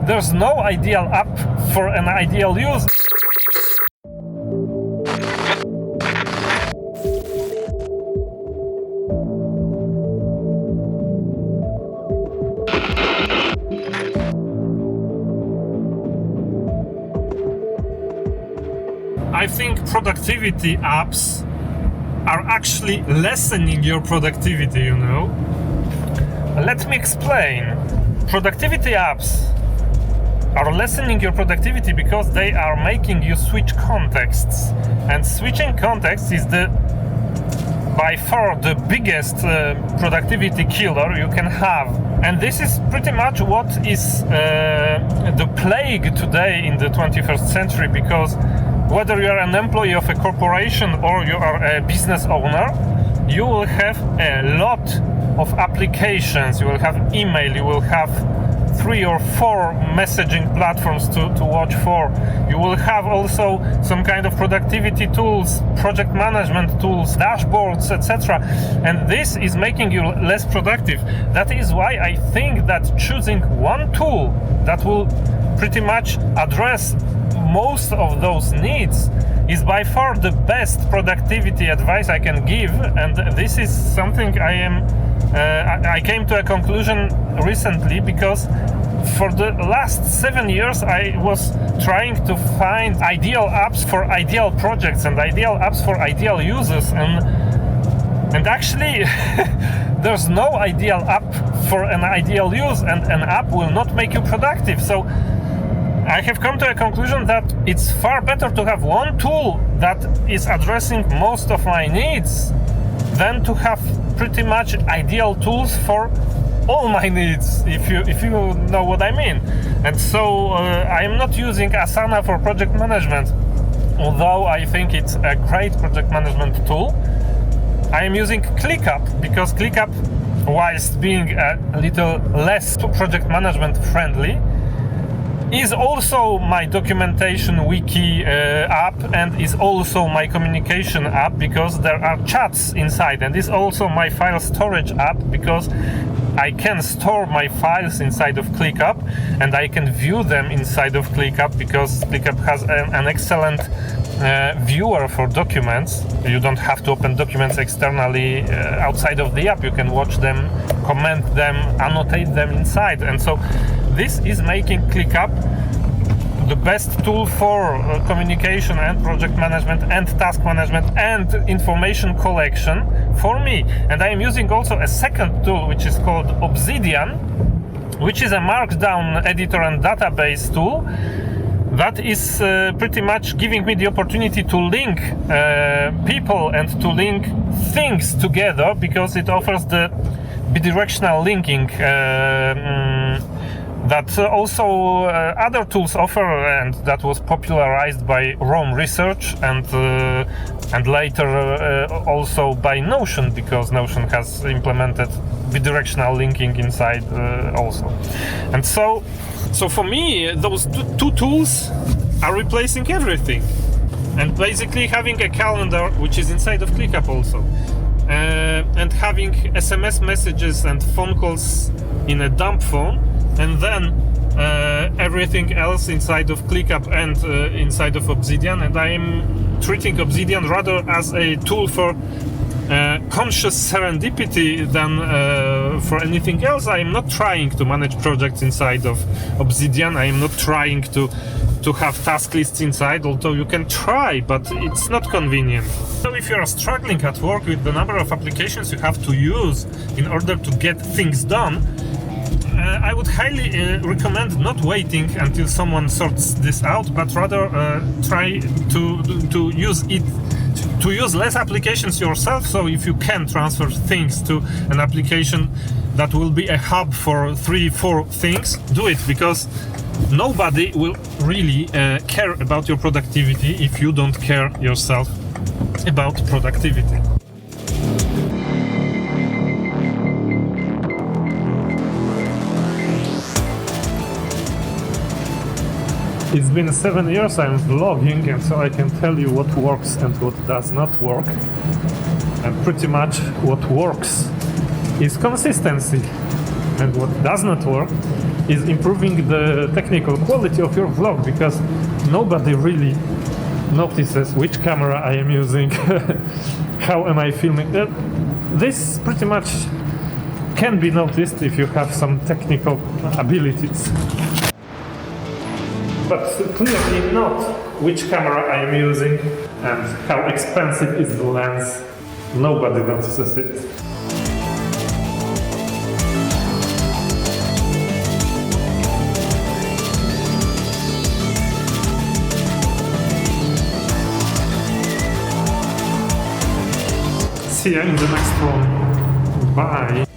there's no ideal app for an ideal use. I think productivity apps are actually lessening your productivity, you know. Let me explain. Productivity apps are lessening your productivity because they are making you switch contexts. And switching context is by far the biggest productivity killer you can have. And this is pretty much what is the plague today in the 21st century, because whether you are an employee of a corporation or you are a business owner, you will have a lot of applications. You will have email, you will have 3 or 4 messaging platforms to watch for. You will have also some kind of productivity tools, project management tools, dashboards, etc. And this is making you less productive. That is why I think that choosing one tool that will pretty much address most of those needs is by far the best productivity advice I can give. And this is something I came to a conclusion recently, because for the last 7 years I was trying to find ideal apps for ideal projects and ideal apps for ideal users, and actually there's no ideal app for an ideal use, and an app will not make you productive. So I have come to a conclusion that it's far better to have one tool that is addressing most of my needs than to have pretty much ideal tools for all my needs, if you know what I mean. And so I am not using Asana for project management, although I think it's a great project management tool. I am using ClickUp because ClickUp, whilst being a little less project management friendly, is also my documentation wiki app, and is also my communication app because there are chats inside, and is also my file storage app because I can store my files inside of ClickUp and I can view them inside of ClickUp because ClickUp has an excellent viewer for documents. You don't have to open documents externally outside of the app. You can watch them, comment them, annotate them inside. And so this is making ClickUp the best tool for communication and project management and task management and information collection for me. And I am using also a second tool which is called Obsidian, which is a markdown editor and database tool that is pretty much giving me the opportunity to link people and to link things together, because it offers the bidirectional linking that also other tools offer, and that was popularized by Rome Research and later also by Notion, because Notion has implemented bidirectional linking inside also. And so for me, those two tools are replacing everything, and basically having a calendar which is inside of ClickUp also, and having SMS messages and phone calls in a dump phone, and then everything else inside of ClickUp and inside of Obsidian. And I am treating Obsidian rather as a tool for conscious serendipity than for anything else. I am not trying to manage projects inside of Obsidian. I am not trying to have task lists inside, although you can try, but it's not convenient. So if you are struggling at work with the number of applications you have to use in order to get things done, I would highly recommend not waiting until someone sorts this out, but rather try to use it, to use less applications yourself. So if you can transfer things to an application that will be a hub for 3-4 things, do it, because nobody will really care about your productivity if you don't care yourself about productivity. It's been 7 years I'm vlogging, and so I can tell you what works and what does not work. And pretty much what works is consistency, and what does not work is improving the technical quality of your vlog, because nobody really notices which camera I am using, how am I filming. This pretty much can be noticed if you have some technical abilities. But clearly not which camera I am using and how expensive is the lens. Nobody notices it. See you in the next one. Bye.